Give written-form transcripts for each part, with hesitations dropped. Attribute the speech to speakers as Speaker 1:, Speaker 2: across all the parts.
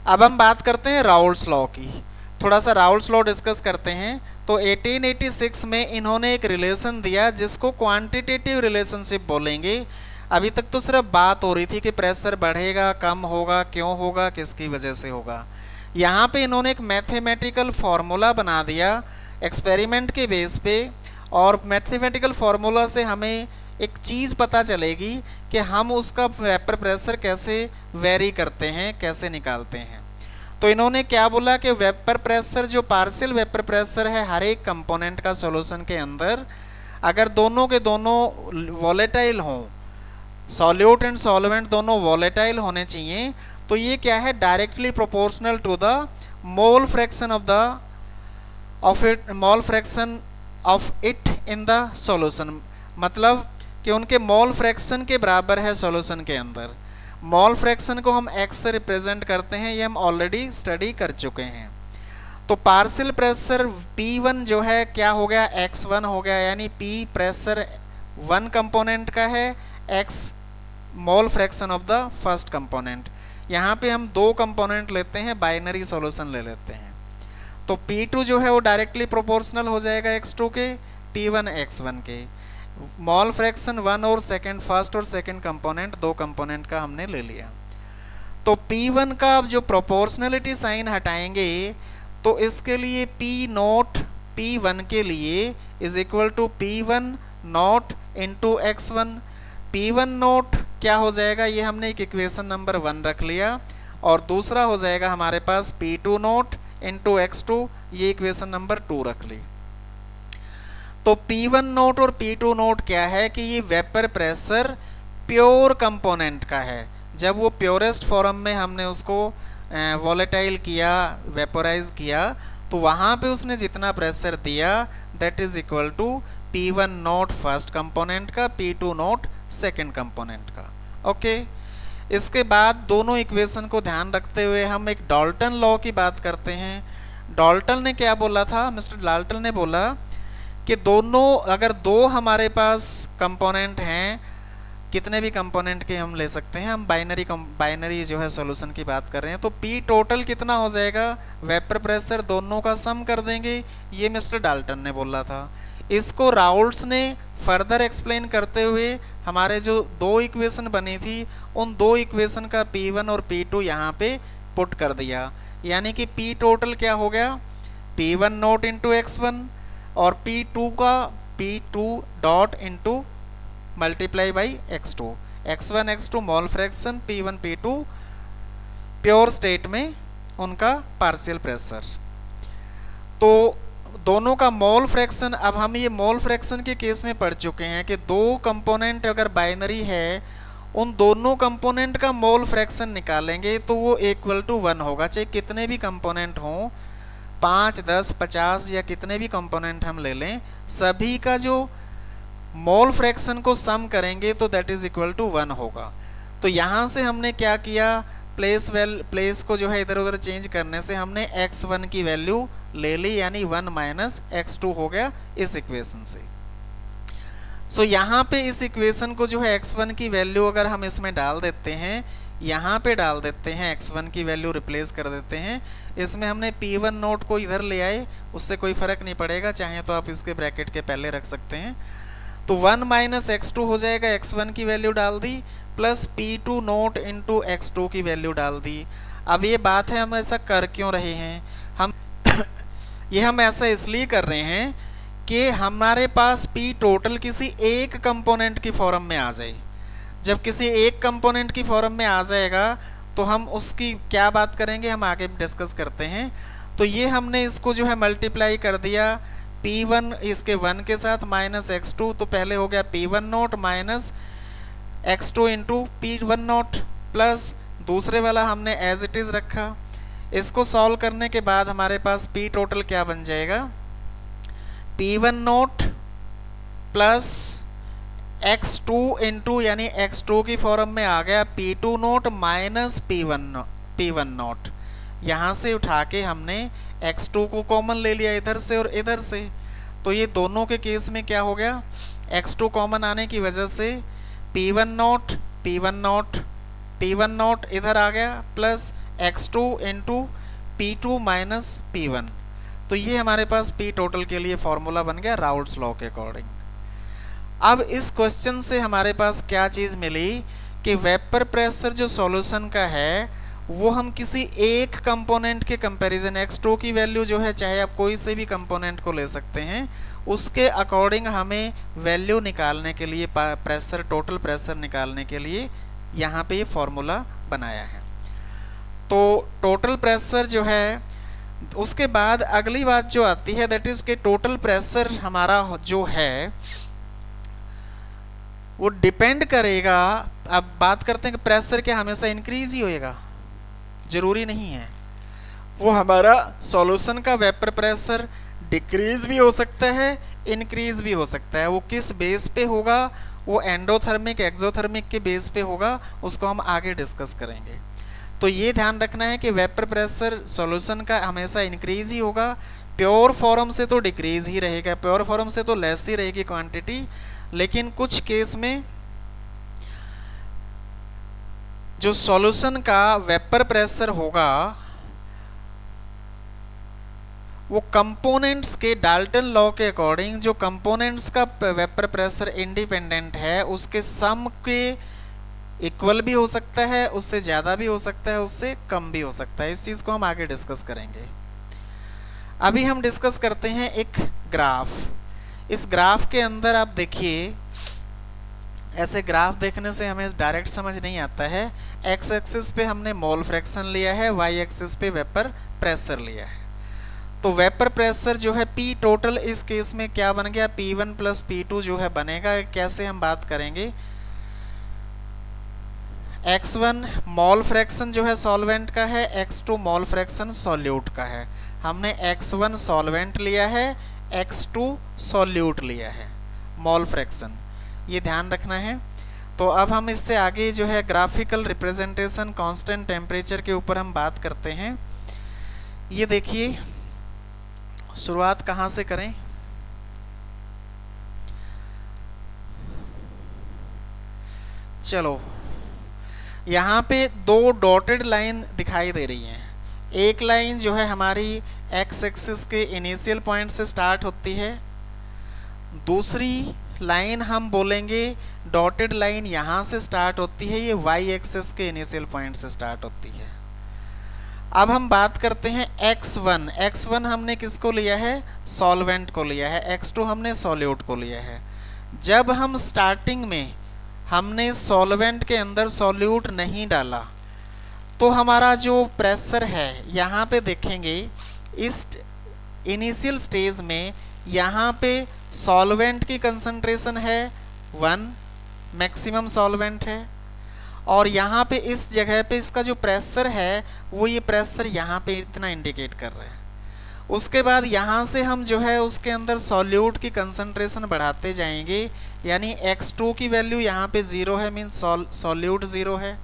Speaker 1: अब हम बात करते हैं राउल्स लॉ की, थोड़ा सा राउल्स लॉ डिस्कस करते हैं। तो 1886 में इन्होंने एक रिलेशन दिया जिसको क्वांटिटेटिव रिलेशनशिप बोलेंगे। अभी तक तो सिर्फ बात हो रही थी कि प्रेशर बढ़ेगा, कम होगा, क्यों होगा, किसकी वजह से होगा। यहाँ पे इन्होंने एक मैथमेटिकल फार्मूला बना दिया एक्सपेरिमेंट के बेस पे, और मैथमेटिकल फार्मूला से हमें एक चीज़ पता चलेगी कि हम उसका वेपर प्रेशर कैसे वेरी करते हैं, कैसे निकालते हैं। तो इन्होंने क्या बोला कि वेपर प्रेशर जो पार्शियल वेपर प्रेशर है हर एक कंपोनेंट का सॉल्यूशन के अंदर, अगर दोनों के दोनों वॉलेटाइल हों, सॉल्यूट एंड सॉल्वेंट दोनों वॉलेटाइल होने चाहिए, तो ये क्या है, directly proportional to the mole fraction of it in the solution. मतलब कि उनके मोल फ्रैक्शन के बराबर है सॉल्यूशन के अंदर। मोल फ्रैक्शन को हम x से रिप्रेजेंट करते हैं, ये हम ऑलरेडी स्टडी कर चुके हैं। तो पार्शियल प्रेशर P1 जो है क्या हो गया, x1 हो गया, यानी P प्रेशर वन कंपोनेंट का है, x mole fraction of the first component. यहाँ पे हम दो कंपोनेंट लेते हैं, बाइनरी सॉल्यूशन ले लेते हैं। तो P2 जो है वो डायरेक्टली प्रोपोर्शनल हो जाएगा x2 के, P1 x1 के। मोल फ्रैक्शन वन और सेकंड, फर्स्ट और सेकंड कंपोनेंट, दो कंपोनेंट का हमने ले लिया। तो P1 का अब जो प्रोपोर्शनलिटी साइन हटाएंगे तो इसके लिए P नोट P1 के लिए is equal to P1 note into x1। P1 note क्या हो जाएगा, ये हमने एक इक्वेशन नंबर 1 रख लिया, और दूसरा हो जाएगा हमारे पास P2 नोट इंटू x2, ये इक्वेशन नंबर 2 रख ली। तो P1 नोट और P2 नोट क्या है कि ये वेपर प्रेशर प्योर कंपोनेंट का है। जब वो प्योरेस्ट फॉर्म में हमने उसको वॉलेटाइल किया, वेपोराइज किया, तो वहाँ पे उसने जितना प्रेशर दिया that is equal to P1 note first component का, P2 नोट सेकंड कंपोनेंट का। ओके, इसके बाद दोनों इक्वेशन को ध्यान रखते हुए हम एक डाल्टन लॉ की बात करते हैं। डाल्टन ने क्या बोला था, मिस्टर डाल्टन ने बोला कि दोनों, अगर दो हमारे पास कंपोनेंट हैं, कितने भी कंपोनेंट के हम ले सकते हैं, हम बाइनरी जो है सॉल्यूशन की बात कर रहे हैं, तो P टोटल कितना हो जाएगा, वेपर प्रेशर दोनों का सम कर देंगे, ये मिस्टर डाल्टन ने बोला था। इसको राउल्ट्स ने फर्दर एक्सप्लेन करते हुए हमारे जो दो इक्वेशन बनी थी उन दो इक्वेशन का P1 और P2 यहाँ पे पुट कर दिया, यानी कि P टोटल क्या हो गया, P1 नोट इंटू x1 और P2 का P2 dot into multiply by x2, x1 x2 mole fraction, P1 P2 pure state में उनका पार्शियल प्रेशर। तो दोनों का मोल फ्रैक्शन, अब हम ये मोल फ्रैक्शन के केस में पढ़ चुके हैं कि दो कंपोनेंट अगर बाइनरी है, उन दोनों कंपोनेंट का मोल फ्रैक्शन निकालेंगे तो वो इक्वल टू 1 होगा, चाहे कितने भी कंपोनेंट हों, 5, 10, 50 या कितने भी कंपोनेंट हम ले लें, सभी का जो मोल फ्रैक्शन को सम करेंगे तो दैट इज इक्वल टू 1 होगा। तो यहाँ से हमने क्या किया, प्लेस को जो है इधर उधर चेंज करने से हमने x1 की वैल्यू ले ली, यानी 1 माइनस x2 हो गया इस इक्वेशन से। सो यहाँ पे इस इक्वेशन को जो है x1 की वैल्यू अगर हम इसमें डाल देते हैं, यहाँ पे डाल देते हैं, x1 की वैल्यू रिप्लेस कर देते हैं, इसमें हमने P1 नोट को इधर ले आए, उससे कोई फर्क नहीं पड़ेगा, चाहे तो आप इसके ब्रैकेट के पहले रख सकते हैं। तो 1 माइनस x2 हो जाएगा, x1 की वैल्यू डाल दी, plus P2 note into x2 की वैल्यू डाल दी। अब ये बात है, हम ऐसा कर क्यों रहे हैं, हम ये हम ऐसा इसलिए कर रहे हैं कि हमारे पास P टोटल किसी एक कंपोनेंट की फॉर्म में आ जाए। जब किसी एक कंपोनेंट की फॉर्म में आ जाएगा तो हम उसकी क्या बात करेंगे, हम आगे डिस्कस करते हैं। तो ये हमने इसको जो है मल्टीप्लाई कर दिया P1 इसके 1 के साथ माइनस x2, तो पहले हो गया P1 note minus x2 into P1 note, plus दूसरे वाला हमने एज इट इज रखा। इसको सॉल्व करने के बाद हमारे पास P टोटल क्या बन जाएगा, P1 note plus x2 into, यानी x2 की फॉर्म में आ गया P2 note minus P1 note. यहाँ से उठा के हमने x2 को कॉमन ले लिया इधर से और इधर से, तो ये दोनों के केस में क्या हो गया, x2 कॉमन आने की वजह से P1 नोट इधर आ गया, plus x2 into P2 minus P1। तो ये हमारे पास P टोटल के लिए फॉर्मूला बन गया राउल्ट्स लॉ के अकॉर्डिंग। अब इस क्वेश्चन से हमारे पास क्या चीज़ मिली कि वेपर प्रेशर जो सॉल्यूशन का है वो हम किसी एक कंपोनेंट के कंपैरिजन x2 की वैल्यू जो है, चाहे आप कोई से भी कंपोनेंट को ले सकते हैं, उसके अकॉर्डिंग हमें वैल्यू निकालने के लिए, प्रेशर टोटल प्रेशर निकालने के लिए यहाँ पे ये फॉर्मूला बनाया है। तो टोटल प्रेशर जो है, उसके बाद अगली बात जो आती है दैट इज के टोटल प्रेशर हमारा जो है वो डिपेंड करेगा। अब बात करते हैं कि प्रेशर क्या हमेशा इंक्रीज ही होएगा, जरूरी नहीं है। वो हमारा सॉल्यूशन का वेपर प्रेशर डिक्रीज भी हो सकता है, इंक्रीज भी हो सकता है। वो किस बेस पे होगा, वो एंडोथर्मिक एक्सोथर्मिक के बेस पे होगा, उसको हम आगे डिस्कस करेंगे। तो ये ध्यान रखना है कि वेपर प्रेशर सॉल्यूशन का हमेशा इंक्रीज ही होगा, प्योर फॉर्म से तो डिक्रीज ही रहेगा, प्योर फॉर्म से तो लेस ही रहेगी क्वांटिटी। लेकिन कुछ केस में जो सॉल्यूशन का वेपर प्रेशर होगा वो कंपोनेंट्स के डाल्टन लॉ के अकॉर्डिंग, जो कंपोनेंट्स का वेपर प्रेशर इंडिपेंडेंट है उसके सम के इक्वल भी हो सकता है, उससे ज़्यादा भी हो सकता है, उससे कम भी हो सकता है। इस चीज़ को हम आगे डिस्कस करेंगे। अभी हम डिस्कस करते हैं एक ग्राफ। इस ग्राफ के अंदर आप देखिए, ऐसे ग्राफ देखने से हमें डायरेक्ट समझ नहीं आता है। एक्स एक्सिस पे हमने मोल फ्रैक्शन लिया है, वाई एक्सिस पे वेपर प्रेशर लिया है। तो वेपर प्रेशर जो है P टोटल इस केस में क्या बन गया, P1 प्लस P2 जो है बनेगा। कैसे हम बात करेंगे, x1 मोल फ्रैक्शन जो है सॉल्वेंट का है, x2 मोल फ्रैक्शन सॉल्यूट का है। हमने x1 सॉल्वेंट लिया है, x2 सॉल्यूट लिया है, मोल फ्रैक्शन, ये ध्यान रखना है। तो अब हम इससे आगे जो है ग्राफिकल रिप्रेजेंटेशन कांस्टेंट टेम्परेचर के ऊपर हम बात करते हैं। ये देखिए, शुरुआत कहाँ से करें, चलो यहाँ पे दो डॉटेड लाइन दिखाई दे रही हैं। एक लाइन जो है हमारी एक्स एक्सिस के इनिशियल पॉइंट से स्टार्ट होती है, दूसरी लाइन हम बोलेंगे डॉटेड लाइन यहाँ से स्टार्ट होती है, ये वाई एक्सिस के इनिशियल पॉइंट से स्टार्ट होती है। अब हम बात करते हैं x1। x1 हमने किसको लिया है, सॉल्वेंट को लिया है, x2 हमने सॉल्यूट को लिया है। जब हम स्टार्टिंग में हमने सॉल्वेंट के अंदर सॉल्यूट नहीं डाला तो हमारा जो प्रेशर है यहाँ पे देखेंगे, इस इनिशियल स्टेज में यहाँ पे सॉल्वेंट की कंसंट्रेशन है 1, मैक्सिमम सॉल्वेंट है, और यहाँ पे इस जगह पे इसका जो प्रेशर है वो ये प्रेशर यहाँ पे इतना इंडिकेट कर रहा है। उसके बाद यहाँ से हम जो है उसके अंदर सॉल्यूट की कंसंट्रेशन बढ़ाते जाएंगे, यानी x2 की वैल्यू यहाँ पे 0 है, मीन सॉल्यूट 0 है,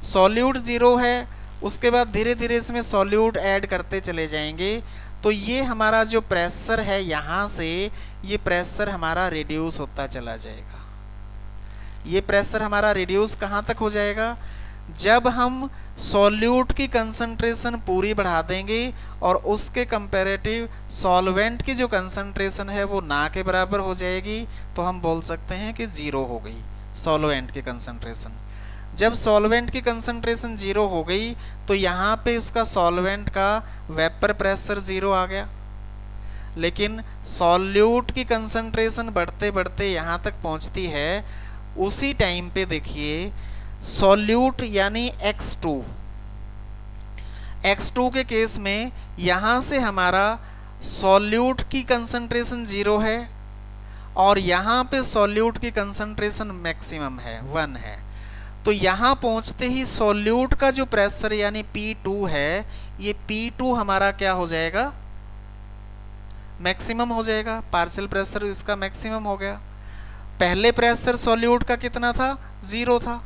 Speaker 1: सॉल्यूट 0 है। उसके बाद धीरे धीरे इसमें सॉल्यूट ऐड करते चले जाएंगे। तो ये हमारा जो प्रेशर है यहाँ से, ये प्रेशर हमारा रिड्यूस होता चला जाएगा। ये प्रेशर हमारा रिड्यूस कहाँ तक हो जाएगा, जब हम सॉल्यूट की कंसंट्रेशन पूरी बढ़ा देंगे और उसके कंपैरेटिव सॉल्वेंट की जो कंसंट्रेशन है वो ना के बराबर हो जाएगी, तो हम बोल सकते हैं कि 0 हो गई सॉल्वेंट की कंसंट्रेशन। जब सॉल्वेंट की कंसंट्रेशन 0 हो गई तो यहाँ पे इसका सॉल्वेंट का वेपर प्रेशर 0 आ गया, लेकिन सॉल्यूट की कंसंट्रेशन बढ़ते बढ़ते यहाँ तक पहुँचती है। उसी टाइम पे देखिए सॉल्यूट यानी x2 के केस में यहाँ से हमारा सॉल्यूट की कंसंट्रेशन 0 है और यहाँ पे सॉल्यूट की कंसंट्रेशन मैक्सिमम है 1 है। तो यहाँ पहुँचते ही सॉल्यूट का जो प्रेशर यानी P2 है, ये P2 हमारा क्या हो जाएगा, मैक्सिमम हो जाएगा, पार्शियल प्रेशर इसका मैक्सिमम हो गया। पहले प्रेशर सॉल्यूट का कितना था, 0 था,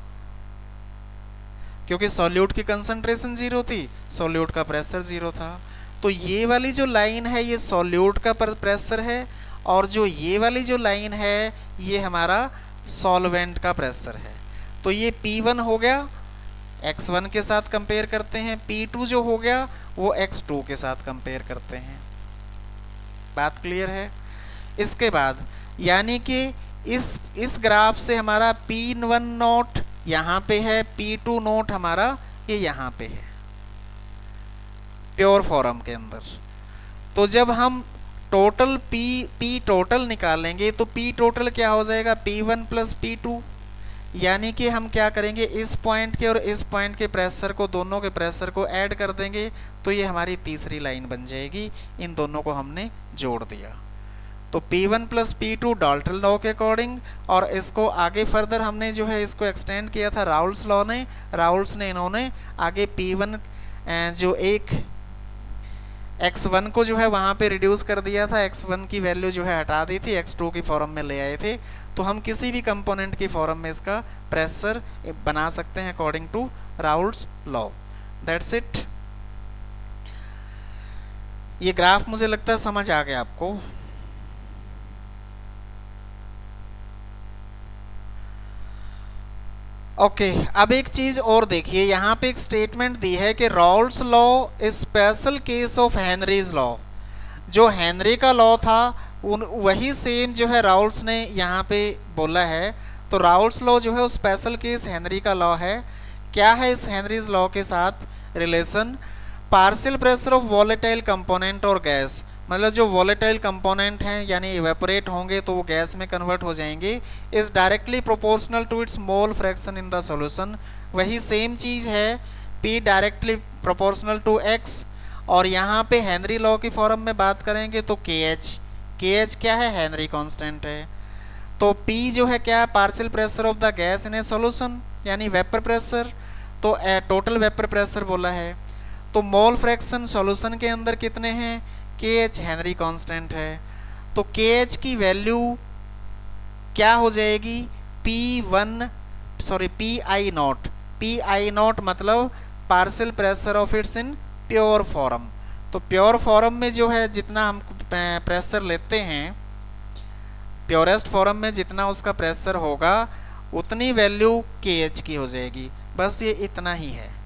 Speaker 1: क्योंकि सॉल्यूट की कंसंट्रेशन 0 थी, सॉल्यूट का प्रेशर 0 था। तो ये वाली जो लाइन है ये सॉल्यूट का प्रेशर है, और जो ये वाली जो लाइन है ये हमारा सॉल्वेंट का प्रेशर है। तो ये P1 हो गया x1 के साथ कंपेयर करते हैं, P2 जो हो गया वो x2 के साथ कंपेयर करते हैं। बात क्लियर है? इसके बाद यानी कि इस ग्राफ से हमारा P1 नोट यहाँ पे है, P2 नोट हमारा ये यहाँ पे है प्योर फॉर्म के अंदर। तो जब हम टोटल P टोटल निकालेंगे तो P टोटल क्या हो जाएगा, P1 प्लस P2। यानी कि हम क्या करेंगे, इस पॉइंट के और इस पॉइंट के प्रेशर को, दोनों के प्रेशर को ऐड कर देंगे तो ये हमारी तीसरी लाइन बन जाएगी। इन दोनों को हमने जोड़ दिया तो P1 plus P2 Dalton law के अकॉर्डिंग, और इसको आगे फर्दर हमने जो है इसको एक्सटेंड किया था राउल्स लॉ ने। राउल्स ने इन्होंने आगे P1 जो एक x1 को जो है वहाँ पे रिड्यूस कर दिया था, x1 की वैल्यू जो है हटा दी थी, x2 की फॉर्म में ले आए थे। तो हम किसी भी कंपोनेंट की फॉर्म में इसका प्रेशर बना सकते हैं according to Raoult's law. That's it. ये ग्राफ मुझे लगता है समझ आ गया आपको। ओके अब एक चीज और देखिए, यहाँ पे एक स्टेटमेंट दी है कि Raoult's law special case of Henry's law. जो हेनरी का लॉ था वही सेम जो है राउल्स ने यहाँ पे बोला है। तो राउल्स लॉ जो है वो स्पेशल केस हेनरी का लॉ है। क्या है इस हेनरीज लॉ के साथ relation? Partial pressure of volatile component और गैस, मतलब जो वॉलेटाइल कंपोनेंट हैं यानी इवेपोरेट होंगे तो वो गैस में कन्वर्ट हो जाएंगे, is directly proportional to its mole fraction in the solution. वही सेम चीज़ है, P directly proportional to X। और यहाँ पे हेनरी लॉ की फॉर्म में बात करेंगे तो KH क्या है, हेनरी कांस्टेंट है। तो P जो है क्या है, partial pressure of the gas in A solution यानी वेपर प्रेशर। तो टोटल वेपर प्रेशर बोला है। तो मोल फ्रैक्शन सॉल्यूशन के अंदर कितने हैं, KH हेनरी कांस्टेंट है। तो KH की वैल्यू क्या हो जाएगी, PI नॉट मतलब partial pressure of it's in pure form. तो प्योर फॉर्म में जो है जितना हम प्रेशर लेते हैं, प्योरेस्ट फॉर्म में जितना उसका प्रेशर होगा उतनी वैल्यू KH की हो जाएगी। बस ये इतना ही है।